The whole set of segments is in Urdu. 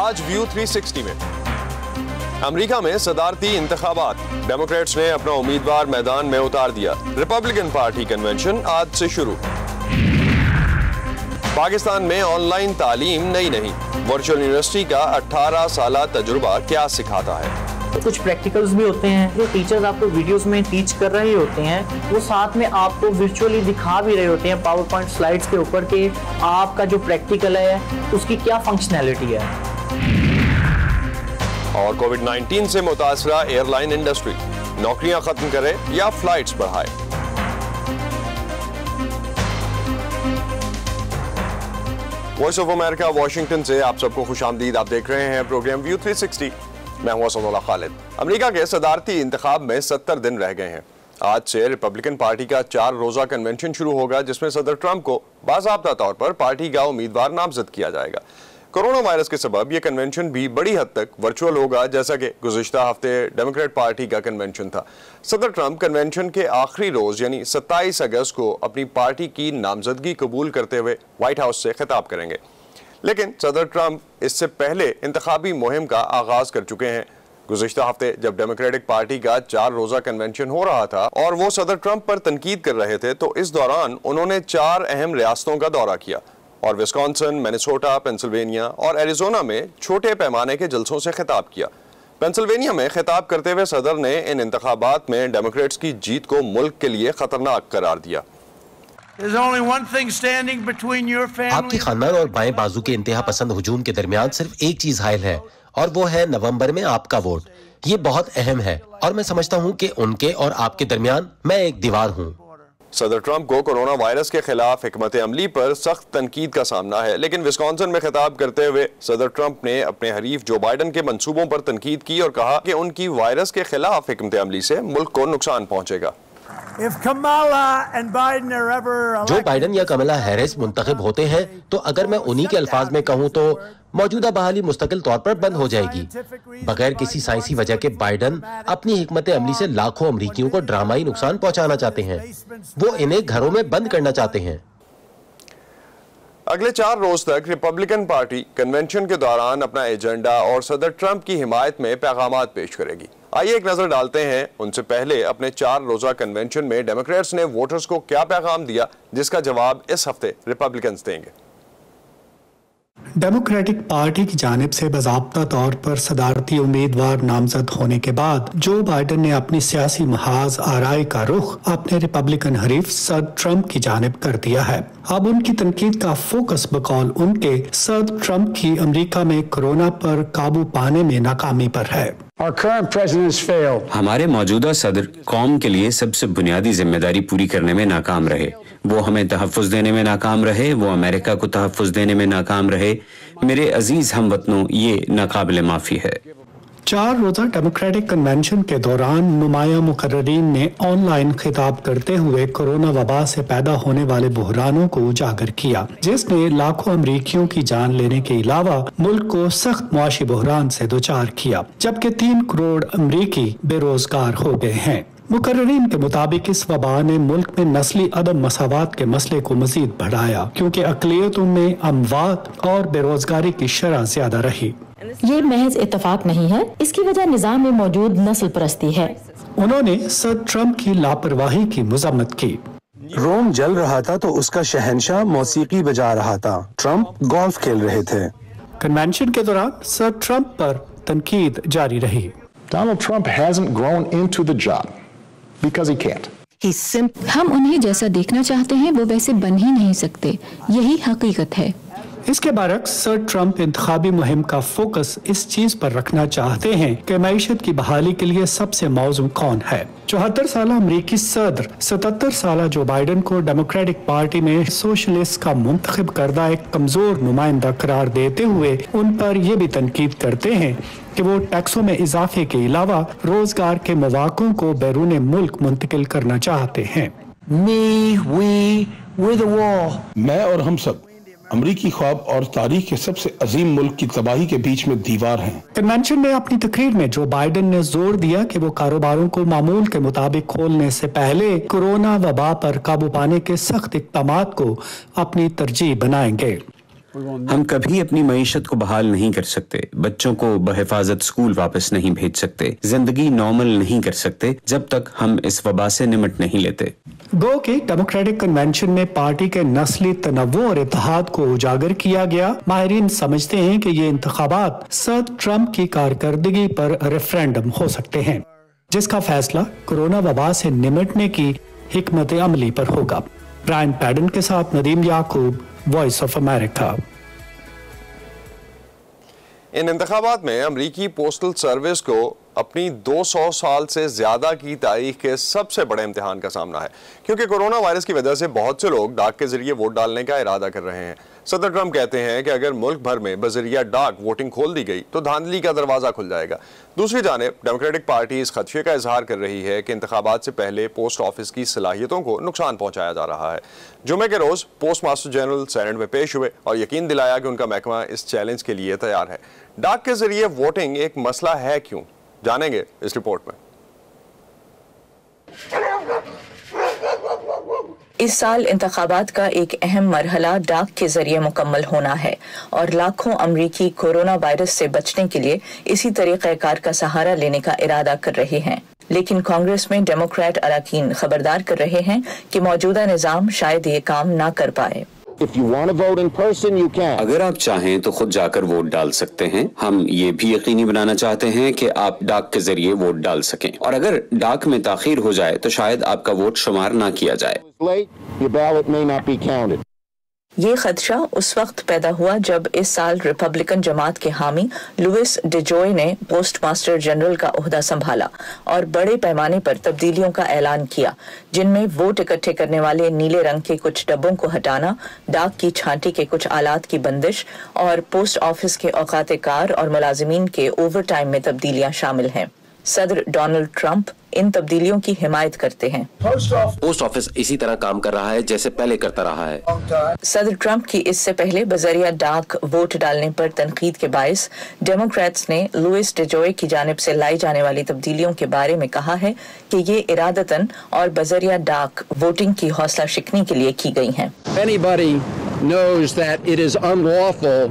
آج ویو 360 میں امریکہ میں صدارتی انتخابات، ڈیموکریٹس نے اپنا امیدوار میدان میں اتار دیا۔ ریپبلکن پارٹی کنونشن آج سے شروع۔ پاکستان میں آن لائن تعلیم نئی نہیں، ورچوئل یونیورسٹی کا 18 سالہ تجربہ کیا سکھاتا ہے؟ کچھ پریکٹیکلز بھی ہوتے ہیں جو ٹیچرز آپ کو ویڈیوز میں ٹیچ کر رہے ہوتے ہیں، وہ ساتھ میں آپ کو ورچولی دکھا بھی رہے ہوتے ہیں پاور پوائنٹ سلائیڈز کے اوپر کہ آپ کا جو پریکٹیکل ہے اس کی کیا فنکشنالٹی ہے۔ اور کووڈ-19 سے متاثرہ ایئر لائن انڈسٹری نوکریاں ختم کرے یا فلائٹس بڑھائے؟ وائس آف امریکہ واشنگٹن سے آپ سب کو خوش آمدید۔ آپ دیکھ رہے ہیں پروگرام ویو 360۔ میں ہوں اسد اللہ خالد۔ امریکہ کے صدارتی انتخاب میں 70 دن رہ گئے ہیں۔ آج سے ریپبلکن پارٹی کا 4 روزہ کنونشن شروع ہوگا، جس میں صدر ٹرمپ کو باضابطہ طور پر پارٹی کا امیدوار نامزد کیا جائے گا۔ کورونا وائرس کے سبب یہ کنونشن بھی بڑی حد تک ورچوئل ہوگا، جیسا کہ گزشتہ ہفتے ڈیموکریٹ پارٹی کا کنونشن تھا۔ صدر ٹرمپ کنونشن کے آخری روز یعنی 27 اگست کو اپنی پارٹی کی نامزدگی قبول کرتے ہوئے وائٹ ہاؤس سے خطاب کریں گے، لیکن صدر ٹرمپ اس سے پہلے انتخابی مہم کا آغاز کر چکے ہیں۔ گزشتہ ہفتے جب ڈیموکریٹک پارٹی کا 4 روزہ کنونشن ہو رہا تھا اور وہ صدر ٹرمپ پر تنقید کر رہے تھے، تو اس دوران انہوں نے 4 اہم ریاستوں کا دورہ کیا اور وسکونسن، مینیسوٹا، پینسلوینیا اور ایریزونا میں چھوٹے پیمانے کے جلسوں سے خطاب کیا۔ پینسلوینیا میں خطاب کرتے ہوئے صدر نے ان انتخابات میں ڈیموکریٹس کی جیت کو ملک کے لیے خطرناک قرار دیا۔ آپ کے خاندان اور بائیں بازو کے انتہا پسند ہجوم کے درمیان صرف ایک چیز حائل ہے، اور وہ ہے نومبر میں آپ کا ووٹ۔ یہ بہت اہم ہے اور میں سمجھتا ہوں کہ ان کے اور آپ کے درمیان میں ایک دیوار ہوں۔ صدر ٹرمپ کو کورونا وائرس کے خلاف حکمت عملی پر سخت تنقید کا سامنا ہے، لیکن وسکونسن میں خطاب کرتے ہوئے صدر ٹرمپ نے اپنے حریف جو بائیڈن کے منصوبوں پر تنقید کی اور کہا کہ ان کی وائرس کے خلاف حکمت عملی سے ملک کو نقصان پہنچے گا۔ جو بائیڈن یا کملا ہیرس منتخب ہوتے ہیں تو اگر میں انہی کے الفاظ میں کہوں تو موجودہ بحالی مستقل طور پر بند ہو جائے گی۔ بغیر کسی سائنسی وجہ کے بائیڈن اپنی حکمت عملی سے لاکھوں امریکیوں کو ڈرامائی نقصان پہنچانا چاہتے ہیں۔ وہ انہیں گھروں میں بند کرنا چاہتے ہیں۔ اگلے 4 روز تک ریپبلکن پارٹی کنونشن کے دوران اپنا ایجنڈا اور صدر ٹرمپ کی حمایت میں پیغامات پیش کرے گی۔ آئیے ایک نظر ڈالتے ہیں ان سے پہلے اپنے 4 روزہ کنونشن میں ڈیموکریٹس نے ووٹرز کو کیا پیغام دیا، جس کا جواب اس ہفتے ریپبلکنز دیں گے۔ ڈیموکریٹک پارٹی کی جانب سے باضابطہ طور پر صدارتی امیدوار نامزد ہونے کے بعد جو بائیڈن نے اپنی سیاسی محاذ آرائی کا رخ اپنے ریپبلکن حریف صدر ٹرمپ کی جانب کر دیا ہے۔ اب ان کی تنقید کا فوکس بقول ان کے صدر ٹرمپ کی امریکہ میں کورونا پر قابو پانے میں ناکامی پر ہے۔ ہمارے موجودہ صدر قوم کے لیے سب سے بنیادی ذمہ داری پوری کرنے میں ناکام رہے۔ وہ ہمیں تحفظ دینے میں ناکام رہے، وہ امریکہ کو تحفظ دینے میں ناکام رہے۔ میرے عزیز ہم وطنوں، یہ ناقابل معافی ہے۔ 4 روزہ ڈیموکریٹک کنونشن کے دوران نمایاں مقررین نے آن لائن خطاب کرتے ہوئے کورونا وبا سے پیدا ہونے والے بحرانوں کو اجاگر کیا، جس نے لاکھوں امریکیوں کی جان لینے کے علاوہ ملک کو سخت معاشی بحران سے دوچار کیا، جبکہ 3 کروڑ امریکی بے روزگار ہو گئے ہیں۔ مقررین کے مطابق اس وبا نے ملک میں نسلی عدم مساوات کے مسئلے کو مزید بڑھایا، کیونکہ اقلیتوں میں اموات اور بے روزگاری کی شرح زیادہ رہی۔ یہ محض اتفاق نہیں ہے، اس کی وجہ نظام میں موجود نسل پرستی ہے۔ انہوں نے صدر ٹرمپ کی لاپرواہی کی مذمت کی۔ روم جل رہا تھا تو اس کا شہنشاہ موسیقی بجا رہا تھا، ٹرمپ گولف کھیل رہے تھے۔ کنونشن کے دوران صدر ٹرمپ پر تنقید جاری رہی۔ Donald Trump hasn't grown into the job because he can't. ہم انہیں جیسا دیکھنا چاہتے ہیں وہ ویسے بن ہی نہیں سکتے، یہی حقیقت ہے۔ اس کے برعکس صدر ٹرمپ انتخابی مہم کا فوکس اس چیز پر رکھنا چاہتے ہیں کہ معیشت کی بحالی کے لیے سب سے موزوں کون ہے۔ 74 سالہ امریکی صدر 77 سالہ جو بائیڈن کو ڈیموکریٹک پارٹی میں سوشلسٹ کا منتخب کردہ ایک کمزور نمائندہ قرار دیتے ہوئے ان پر یہ بھی تنقید کرتے ہیں کہ وہ ٹیکسوں میں اضافے کے علاوہ روزگار کے مواقع کو بیرون ملک منتقل کرنا چاہتے ہیں۔ میں اور ہم سب امریکی خواب اور تاریخ کے سب سے عظیم ملک کی تباہی کے بیچ میں دیوار ہیں۔ کنونشن میں اپنی تقریر میں جو بائیڈن نے زور دیا کہ وہ کاروباروں کو معمول کے مطابق کھولنے سے پہلے کورونا وبا پر قابو پانے کے سخت اقدامات کو اپنی ترجیح بنائیں گے۔ ہم کبھی اپنی معیشت کو بحال نہیں کر سکتے، بچوں کو بحفاظت اسکول واپس نہیں بھیج سکتے، زندگی نارمل نہیں کر سکتے جب تک ہم اس وبا سے نمٹ نہیں لیتے۔ گو کہ ڈیموکریٹک کنونشن میں پارٹی کے نسلی تنوع اور اتحاد کو اجاگر کیا گیا۔ ماہرین سمجھتے ہیں کہ یہ انتخابات صدر ٹرمپ کی کارکردگی پر ریفرینڈم ہو سکتے ہیں، جس کا فیصلہ کورونا وبا سے نمٹنے کی حکمت عملی پر ہوگا۔ برائن پیڈن کے ساتھ ندیم یعقوب، وائس آف امریکہ۔ ان انتخابات میں امریکی پوسٹل سروس کو اپنی 200 سال سے زیادہ کی تاریخ کے سب سے بڑے امتحان کا سامنا ہے، کیونکہ کورونا وائرس کی وجہ سے بہت سے لوگ ڈاک کے ذریعے ووٹ ڈالنے کا ارادہ کر رہے ہیں۔ صدر ٹرمپ کہتے ہیں کہ اگر ملک بھر میں بذریعہ ڈاک ووٹنگ کھول دی گئی تو دھاندلی کا دروازہ کھل جائے گا۔ دوسری جانب ڈیموکریٹک پارٹی اس خدشے کا اظہار کر رہی ہے کہ انتخابات سے پہلے پوسٹ آفس کی صلاحیتوں کو نقصان پہنچایا جا رہا ہے۔ جمعے کے روز پوسٹ ماسٹر جنرل سینیٹ میں پیش ہوئے اور یقین دلایا کہ ان کا محکمہ اس چیلنج کے لیے تیار ہے۔ ڈاک کے ذریعے ووٹنگ ایک مسئلہ ہے کیوں؟ جانیں گے اس رپورٹ میں۔ اس سال انتخابات کا ایک اہم مرحلہ ڈاک کے ذریعے مکمل ہونا ہے اور لاکھوں امریکی کورونا وائرس سے بچنے کے لیے اسی طریقہ کار کا سہارا لینے کا ارادہ کر رہے ہیں، لیکن کانگریس میں ڈیموکریٹ اراکین خبردار کر رہے ہیں کہ موجودہ نظام شاید یہ کام نہ کر پائے۔ اگر آپ چاہیں تو خود جا کر ووٹ ڈال سکتے ہیں۔ ہم یہ بھی یقینی بنانا چاہتے ہیں کہ آپ ڈاک کے ذریعے ووٹ ڈال سکیں، اور اگر ڈاک میں تاخیر ہو جائے تو شاید آپ کا ووٹ شمار نہ کیا جائے۔ یہ خدشہ اس وقت پیدا ہوا جب اس سال ریپبلکن جماعت کے حامی لوئس ڈیجوئے نے پوسٹ ماسٹر جنرل کا عہدہ سنبھالا اور بڑے پیمانے پر تبدیلیوں کا اعلان کیا، جن میں ووٹ اکٹھے کرنے والے نیلے رنگ کے کچھ ڈبوں کو ہٹانا، ڈاک کی چھانٹی کے کچھ آلات کی بندش اور پوسٹ آفس کے اوقات کار اور ملازمین کے اوور ٹائم میں تبدیلیاں شامل ہیں۔ صدر ڈونلڈ ٹرمپ ان تبدیلیوں کی حمایت کرتے ہیں۔ پوسٹ آفس اسی طرح کام کر رہا ہے جیسے پہلے کرتا رہا ہے۔ صدر ٹرمپ کی اس سے پہلے بذریعہ ڈاک ووٹ ڈالنے پر تنقید کے باعث ڈیموکریٹس نے لوئس ڈیجوئے کی جانب سے لائی جانے والی تبدیلیوں کے بارے میں کہا ہے کہ یہ ارادتاً اور بذریعہ ڈاک ووٹنگ کی حوصلہ شکنی کے لیے کی گئی ہیں۔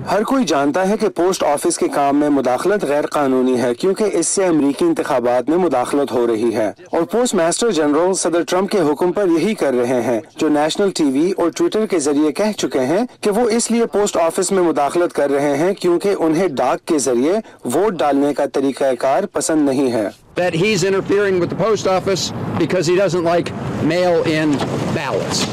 ہر کوئی جانتا ہے کہ پوسٹ آفس کے کام میں مداخلت غیر قانونی ہے، کیونکہ اس سے امریکی انتخابات میں مداخلت ہو رہی ہے، اور پوسٹ ماسٹر جنرل صدر ٹرمپ کے حکم پر یہی کر رہے ہیں، جو نیشنل ٹی وی اور ٹویٹر کے ذریعے کہہ چکے ہیں کہ وہ اس لیے پوسٹ آفس میں مداخلت کر رہے ہیں کیونکہ انہیں ڈاک کے ذریعے ووٹ ڈالنے کا طریقہ کار پسند نہیں ہے۔ That he's interfering with the post office because he doesn't like mail-in ballots.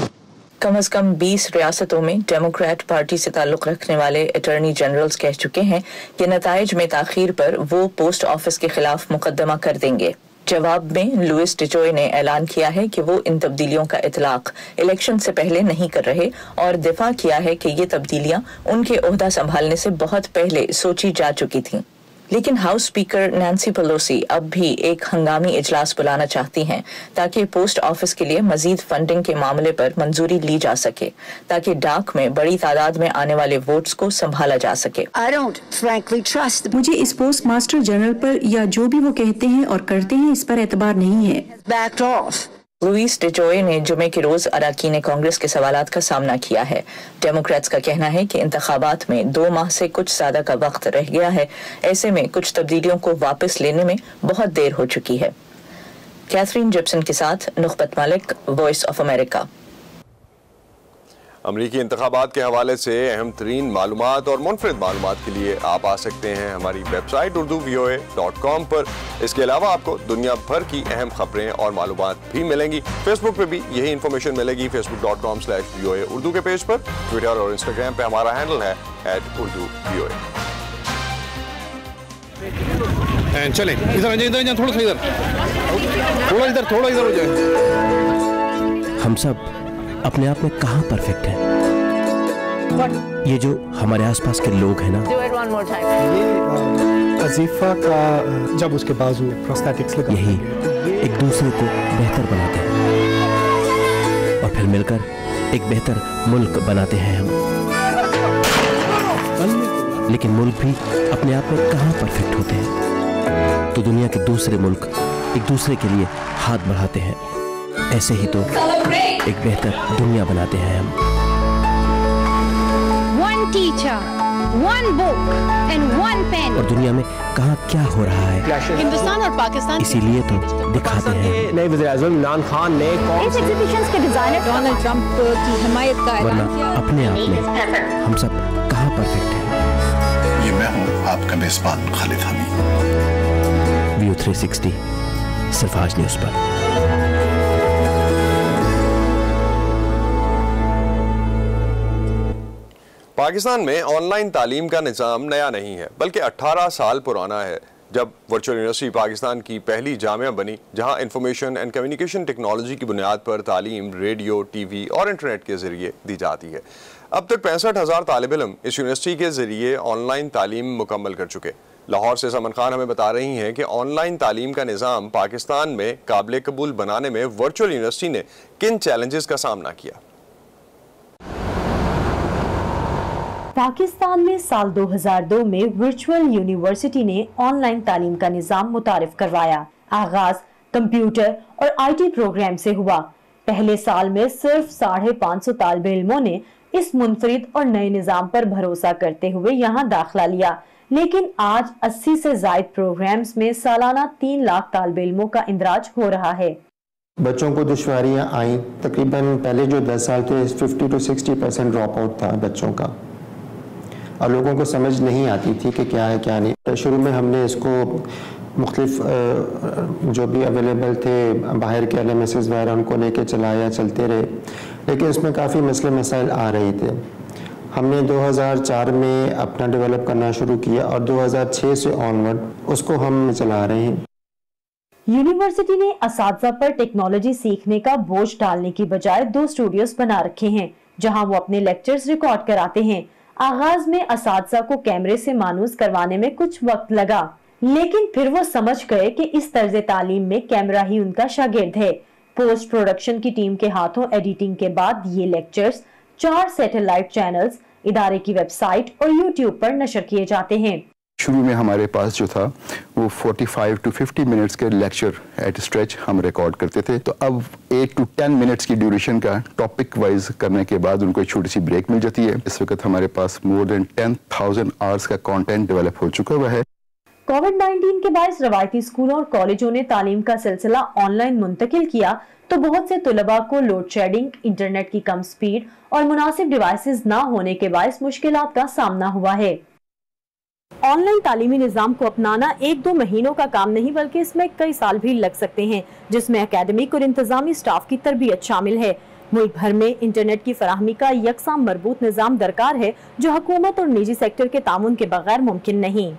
کم از کم 20 ریاستوں میں ڈیموکریٹ پارٹی سے تعلق رکھنے والے اٹارنی جنرلز کہہ چکے ہیں کہ نتائج میں تاخیر پر وہ پوسٹ آفس کے خلاف مقدمہ کر دیں گے۔ جواب میں لوئس ڈیجوئے نے اعلان کیا ہے کہ وہ ان تبدیلیوں کا اطلاق الیکشن سے پہلے نہیں کر رہے، اور دفاع کیا ہے کہ یہ تبدیلیاں ان کے عہدہ سنبھالنے سے بہت پہلے سوچی جا چکی تھیں۔ لیکن ہاؤس اسپیکر نینسی پیلوسی اب بھی ایک ہنگامی اجلاس بلانا چاہتی ہیں تاکہ پوسٹ آفس کے لیے مزید فنڈنگ کے معاملے پر منظوری لی جا سکے، تاکہ ڈاک میں بڑی تعداد میں آنے والے ووٹس کو سنبھالا جا سکے۔ مجھے اس پوسٹ ماسٹر جنرل پر یا جو بھی وہ کہتے ہیں اور کرتے ہیں اس پر اعتبار نہیں ہے۔ لوئس ڈیجوئے نے جمعے کے روز اراکین کانگریس کے سوالات کا سامنا کیا ہے۔ ڈیموکریٹس کا کہنا ہے کہ انتخابات میں 2 ماہ سے کچھ زیادہ کا وقت رہ گیا ہے، ایسے میں کچھ تبدیلیوں کو واپس لینے میں بہت دیر ہو چکی ہے۔ کیتھرین جپسن کے ساتھ نخبت ملک، وائس آف امریکہ۔ امریکی انتخابات کے حوالے سے اہم ترین معلومات اور منفرد معلومات کے لیے آپ آ سکتے ہیں ہماری ویب سائٹ urduvoa.com پر۔ اس کے علاوہ آپ کو دنیا بھر کی اہم خبریں اور معلومات بھی ملیں گی۔ فیس بک پہ بھی یہی انفارمیشن ملے گی، facebook.com/VOA اردو کے پیج پر۔ ٹویٹر اور انسٹاگرام پہ ہمارا ہینڈل ہے @urduvoa۔ چلیں ادھر تھوڑا ادھر ہو جائے۔ ہم سب اپنے آپ میں کہاں پرفیکٹ ہیں؟ یہ جو ہمارے آس پاس کے لوگ ہیں نا، وظیفہ کا جب اس کے بازو پروستھیٹکس لگا، یہی ایک دوسرے کو بہتر بناتے ہیں اور پھر مل کر ایک بہتر ملک بناتے ہیں ہم۔ لیکن ملک بھی اپنے آپ میں کہاں پرفیکٹ ہوتے ہیں؟ تو دنیا کے دوسرے ملک ایک دوسرے کے لیے ہاتھ بڑھاتے ہیں، ایسے ہی تو ایک بہتر دنیا بناتے ہیں ہم۔ teacher, one book and one pen. اور دنیا میں کہاں کیا ہو رہا ہے ہندوستان اور پاکستان اسی لیے تو دکھاتے ہیں نئے وزیر اعظم عمران خان نے اس ایگزیبیشنز کے ڈیزائنر ڈونلڈ ٹرمپ کی حمایت کا اعلان کیا. ورنہ اپنے آپ میں ہم سب کہاں پرفیکٹ ہیں. یہ میں ہوں آپ کا میزبان خالد حمید. ویو 360 صرف آج نیوز پر. پاکستان میں آن لائن تعلیم کا نظام نیا نہیں ہے بلکہ 18 سال پرانا ہے. جب ورچوئل یونیورسٹی پاکستان کی پہلی جامعہ بنی جہاں انفارمیشن اینڈ کمیونیکیشن ٹیکنالوجی کی بنیاد پر تعلیم ریڈیو ٹی وی اور انٹرنیٹ کے ذریعے دی جاتی ہے. اب تک 65,000 طالب علم اس یونیورسٹی کے ذریعے آن لائن تعلیم مکمل کر چکے. لاہور سے سمن خان ہمیں بتا رہی ہیں کہ آن لائن تعلیم کا نظام پاکستان میں قابل قبول بنانے میں ورچوئل یونیورسٹی نے کن چیلنجز کا سامنا کیا. پاکستان میں سال 2002 میں ورچوئل یونیورسٹی نے آن لائن تعلیم کا نظام متعارف کروایا. آغاز کمپیوٹر اور آئی ٹی پروگرام سے ہوا. پہلے سال میں صرف 550 طالب علموں نے اس منفرد اور نئے نظام پر بھروسہ کرتے ہوئے یہاں داخلہ لیا، لیکن آج 80 سے زائد پروگرامز میں سالانہ 3 لاکھ طالب علموں کا اندراج ہو رہا ہے. بچوں کو دشواریاں آئیں. تقریباً پہلے جو 10 سال تھے 50 to 60% ڈراپ آؤٹ تھا بچوں کا، اور لوگوں کو سمجھ نہیں آتی تھی کہ کیا ہے کیا نہیں. شروع میں ہم نے اس کو مختلف جو بھی اویلیبل تھے باہر کے LMSs وغیرہ ان کو لے کے چلتے رہے، لیکن اس میں کافی مسئلے مسائل آ رہے تھے. ہم نے 2004 میں اپنا ڈیولپ کرنا شروع کیا اور 2006 سے آنورڈ اس کو ہم چلا رہے ہیں. یونیورسٹی نے اساتذہ پر ٹیکنالوجی سیکھنے کا بوجھ ڈالنے کی بجائے 2 اسٹوڈیوز بنا رکھے ہیں جہاں وہ اپنے لیکچرز ریکارڈ کراتے ہیں. آغاز میں اساتذہ کو کیمرے سے مانوس کروانے میں کچھ وقت لگا، لیکن پھر وہ سمجھ گئے کہ اس طرز تعلیم میں کیمرہ ہی ان کا شاگرد ہے. پوسٹ پروڈکشن کی ٹیم کے ہاتھوں ایڈیٹنگ کے بعد یہ لیکچرز 4 سیٹلائٹ چینلز، ادارے کی ویب سائٹ اور یوٹیوب پر نشر کیے جاتے ہیں. شروع میں ہمارے پاس جو تھا وہ 45 to 50 منٹس کے لیکچر ایٹ اسٹریچ ہم ریکارڈ کرتے تھے. تو اب 8 to 10 منٹس کی ڈیوریشن کا ٹاپک وائز کرنے کے بعد ان کو ایک چھوٹی سی بریک مل جاتی ہے. اس وقت ہمارے پاس more than 10,000 آورس کا کانٹینٹ ڈیولپ ہو چکا ہوا ہے. کووڈ-19 کے باعث روایتی اسکولوں اور کالجوں نے تعلیم کا سلسلہ آن لائن منتقل کیا تو بہت سے طلباء کو لوڈ شیڈنگ، انٹرنیٹ کی کم سپیڈ اور مناسب ڈیوائسز نہ ہونے کے باعث مشکلات کا سامنا ہوا ہے. آن لائن تعلیمی نظام کو اپنانا 1-2 مہینوں کا کام نہیں بلکہ اس میں کئی سال بھی لگ سکتے ہیں، جس میں اکیڈمک اور انتظامی سٹاف کی تربیت شامل ہے. ملک بھر میں انٹرنیٹ کی فراہمی کا یکساں مربوط نظام درکار ہے جو حکومت اور نجی سیکٹر کے تعاون کے بغیر ممکن نہیں.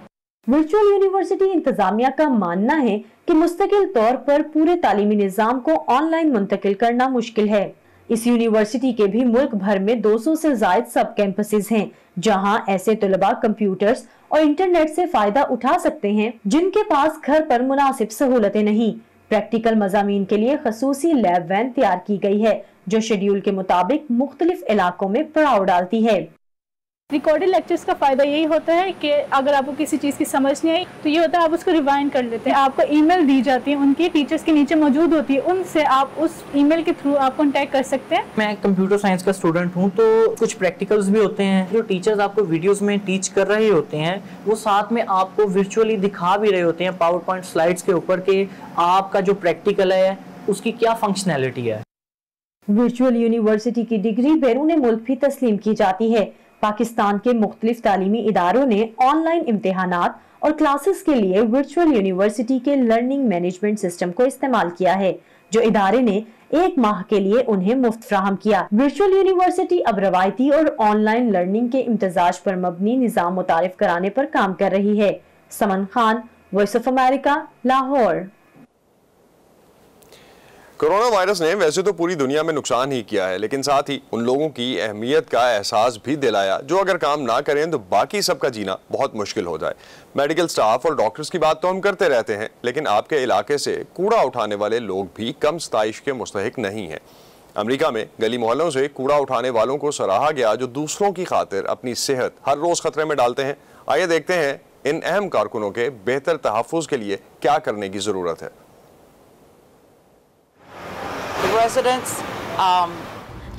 ورچوئل یونیورسٹی انتظامیہ کا ماننا ہے کہ مستقل طور پر پورے تعلیمی نظام کو آن لائن منتقل کرنا مشکل ہے. اس یونیورسٹی کے بھی ملک بھر میں 200 سے زائد سب کیمپسز ہیں جہاں ایسے طلباء کمپیوٹرز اور انٹرنیٹ سے فائدہ اٹھا سکتے ہیں جن کے پاس گھر پر مناسب سہولتیں نہیں. پریکٹیکل مضامین کے لیے خصوصی لیب وین تیار کی گئی ہے جو شیڈیول کے مطابق مختلف علاقوں میں پڑاؤ ڈالتی ہے. ریکارڈڈ لیکچرز کا فائدہ یہی ہوتا ہے کہ اگر آپ کو کسی چیز کی سمجھ نہیں آئی تو یہ ہوتا ہے آپ اس کو ریوائنڈ کر لیتے ہیں. آپ کو ای میل دی جاتی ہے، ان کی ٹیچرز کے نیچے موجود ہوتی ہے، ان سے آپ اس ای میل کے تھرو آپ کانٹیکٹ کر سکتے ہیں. میں کمپیوٹر سائنس کا اسٹوڈنٹ ہوں تو کچھ پریکٹیکلز بھی ہوتے ہیں جو ٹیچرز آپ کو ویڈیوز میں ٹیچ کر رہے ہوتے ہیں، وہ ساتھ میں آپ کو ورچولی دکھا بھی رہے ہوتے ہیں پاور پوائنٹ سلائڈز کے اوپر کہ آپ کا جو پریکٹیکل ہے اس کی کیا فنکشنالٹی ہے. ورچوئل یونیورسٹی کی ڈگری بیرون ملک بھی تسلیم کی جاتی ہے. پاکستان کے مختلف تعلیمی اداروں نے آن لائن امتحانات اور کلاسز کے لیے ورچوئل یونیورسٹی کے لرننگ مینجمنٹ سسٹم کو استعمال کیا ہے جو ادارے نے 1 ماہ کے لیے انہیں مفت فراہم کیا. ورچوئل یونیورسٹی اب روایتی اور آن لائن لرننگ کے امتزاج پر مبنی نظام متعارف کرانے پر کام کر رہی ہے. Suman Khan, Voice of America, Lahore. Corona virus نے ویسے تو پوری دنیا میں نقصان ہی کیا ہے لیکن ساتھ ہی ان لوگوں کی اہمیت کا احساس بھی دلایا جو اگر کام نہ کریں تو باقی سب کا جینا بہت مشکل ہو جائے. میڈیکل سٹاف اور ڈاکٹرز کی بات تو ہم کرتے رہتے ہیں لیکن آپ کے علاقے سے کوڑا اٹھانے والے لوگ بھی کم ستائش کے مستحق نہیں ہیں. امریکہ میں گلی محلوں سے کوڑا اٹھانے والوں کو سراہا گیا جو دوسروں کی خاطر اپنی صحت ہر روز خطرے میں ڈالتے ہیں. آئیے دیکھتے ہیں ان اہم کارکنوں کے بہتر تحفظ کے لیے کیا کرنے کی ضرورت ہے.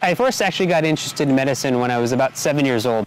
I first actually got interested in medicine when I was about 7 years old.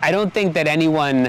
I don't think that anyone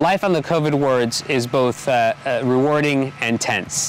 Life on the COVID wards is both rewarding and tense.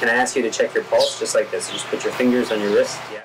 Can I ask you to check your pulse just like this? Just put your fingers on your wrist. Yeah.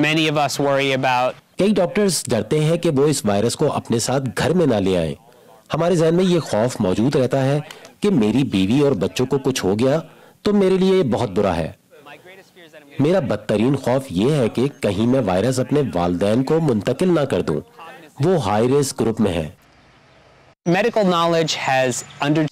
Many of us worry about کئی ڈاکٹرز ڈرتے ہیں کہ وہ اس وائرس کو اپنے ساتھ گھر میں نہ لے آئیں. ہمارے ذہن میں یہ خوف موجود رہتا ہے کہ میری بیوی اور بچوں کو کچھ ہو گیا تو میرے لیے بہت برا ہے. میرا بدترین خوف یہ ہے کہ کہیں میں وائرس اپنے والدین کو منتقل نہ کر دوں. وہ ہائی رسک گروپ میں ہے.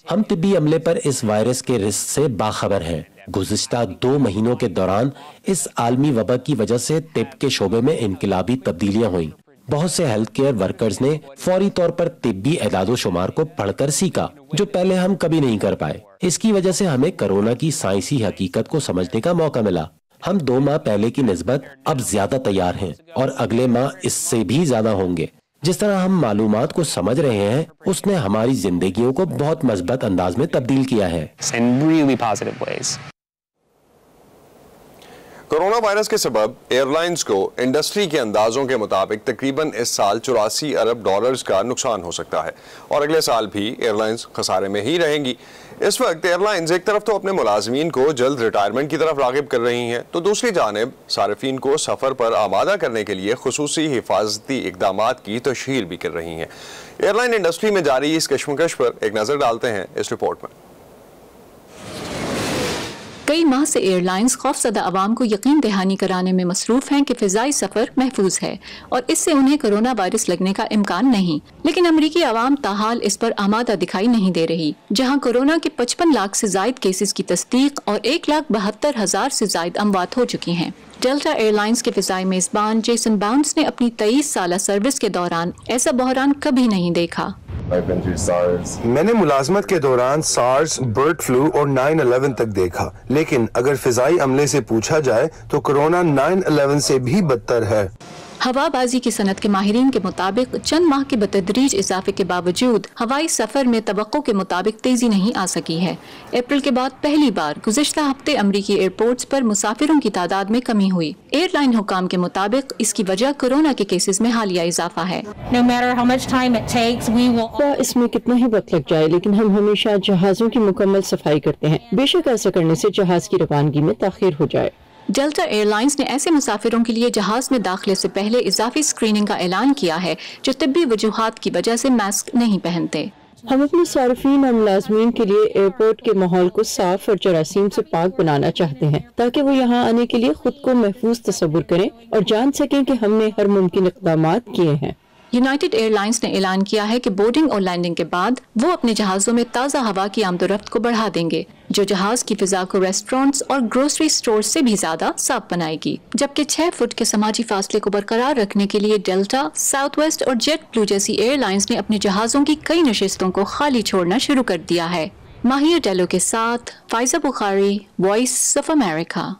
ہم طبی عملے پر اس وائرس کے رسک سے باخبر ہیں. گزشتہ 2 مہینوں کے دوران اس عالمی وبا کی وجہ سے طب کے شعبے میں انقلابی تبدیلیاں ہوئیں. بہت سے ہیلتھ کیئر ورکرز نے فوری طور پر طبی اعداد و شمار کو پڑھ کر سیکھا جو پہلے ہم کبھی نہیں کر پائے. اس کی وجہ سے ہمیں کرونا کی سائنسی حقیقت کو سمجھنے کا موقع ملا. ہم 2 ماہ پہلے کی نسبت اب زیادہ تیار ہیں اور اگلے ماہ اس سے بھی زیادہ ہوں گے. جس طرح ہم معلومات کو سمجھ رہے ہیں اس نے ہماری زندگیوں کو بہت مثبت انداز میں تبدیل کیا ہے. کورونا وائرس کے سبب ایئر لائنز کو انڈسٹری کے اندازوں کے مطابق تقریباً اس سال 84 ارب ڈالرز کا نقصان ہو سکتا ہے اور اگلے سال بھی ایئر لائنز خسارے میں ہی رہیں گی. اس وقت ایئر لائنز ایک طرف تو اپنے ملازمین کو جلد ریٹائرمنٹ کی طرف راغب کر رہی ہیں تو دوسری جانب صارفین کو سفر پر آمادہ کرنے کے لیے خصوصی حفاظتی اقدامات کی تشہیر بھی کر رہی ہیں. ایئر لائن انڈسٹری میں جاری اس کشمکش پر ایک نظر ڈالتے ہیں اس رپورٹ میں. کئی ماہ سے ایئر لائنز خوفزدہ عوام کو یقین دہانی کرانے میں مصروف ہیں کہ فضائی سفر محفوظ ہے اور اس سے انہیں کرونا وائرس لگنے کا امکان نہیں. لیکن امریکی عوام تاحال اس پر آمادہ دکھائی نہیں دے رہی. جہاں کورونا کے 55 لاکھ سے زائد کیسز کی تصدیق اور 1,72,000 سے زائد اموات ہو چکی ہیں. ڈیلٹا ایئر لائنز کے فضائی میزبان جیسن باؤنس نے اپنی 23 سالہ سروس کے دوران ایسا بحران کبھی نہیں دیکھا. میں نے ملازمت کے دوران سارس، برڈ فلو اور 9/11 تک دیکھا، لیکن اگر فضائی عملے سے پوچھا جائے تو کرونا 9/11 سے بھی بدتر ہے. ہوا بازی کی صنعت کے ماہرین کے مطابق چند ماہ کے بتدریج اضافے کے باوجود ہوائی سفر میں توقع کے مطابق تیزی نہیں آ سکی ہے. اپریل کے بعد پہلی بار گزشتہ ہفتے امریکی ایئرپورٹس پر مسافروں کی تعداد میں کمی ہوئی. ایئر لائن حکام کے مطابق اس کی وجہ کورونا کے کیسز میں حالیہ اضافہ ہے. اس میں کتنا ہی وقت لگ جائے لیکن ہم ہمیشہ جہازوں کی مکمل صفائی کرتے ہیں. بے شک ایسا کرنے سے جہاز کی روانگی میں تاخیر ہو جائے. ڈیلٹا ایئر لائنز نے ایسے مسافروں کے لیے جہاز میں داخلے سے پہلے اضافی اسکریننگ کا اعلان کیا ہے جو طبی وجوہات کی وجہ سے ماسک نہیں پہنتے. ہم اپنے صارفین اور ملازمین کے لیے ایئرپورٹ کے ماحول کو صاف اور جراثیم سے پاک بنانا چاہتے ہیں تاکہ وہ یہاں آنے کے لیے خود کو محفوظ تصور کریں اور جان سکیں کہ ہم نے ہر ممکن اقدامات کیے ہیں. یونائٹڈ ایئر لائنز نے اعلان کیا ہے کہ بورڈنگ اور لینڈنگ کے بعد وہ اپنے جہازوں میں تازہ ہوا کی آمد و رفت کو بڑھا دیں گے جو جہاز کی فضا کو ریسٹورنٹس اور گروسری سٹورز سے بھی زیادہ صاف بنائے گی. جبکہ 6 فٹ کے سماجی فاصلے کو برقرار رکھنے کے لیے ڈیلٹا، ساؤتھ ویسٹ اور جیٹ بلو جیسی ایئر لائنز نے اپنے جہازوں کی کئی نشستوں کو خالی چھوڑنا شروع کر دیا ہے. ماہر ڈیلو کے ساتھ فائزہ بخاری، وائس آف امریکہ.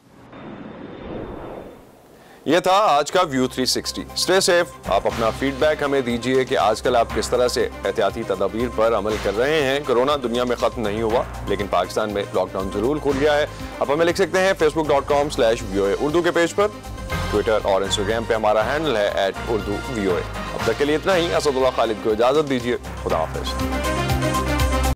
یہ تھا آج کا ویو 360. Stay safe. آپ اپنا فیڈ بیک ہمیں دیجئے کہ آج کل آپ کس طرح سے احتیاطی تدابیر پر عمل کر رہے ہیں. کورونا دنیا میں ختم نہیں ہوا لیکن پاکستان میں لاک ڈاؤن ضرور کھل گیا ہے. آپ ہمیں لکھ سکتے ہیں facebook.com/VOA اردو کے پیج پر. ٹویٹر اور انسٹاگرام پہ ہمارا ہینڈل ہے @urduvoa. اب تک کے لیے اتنا ہی. اسد اللہ خالد کو اجازت دیجیے. خدا حافظ.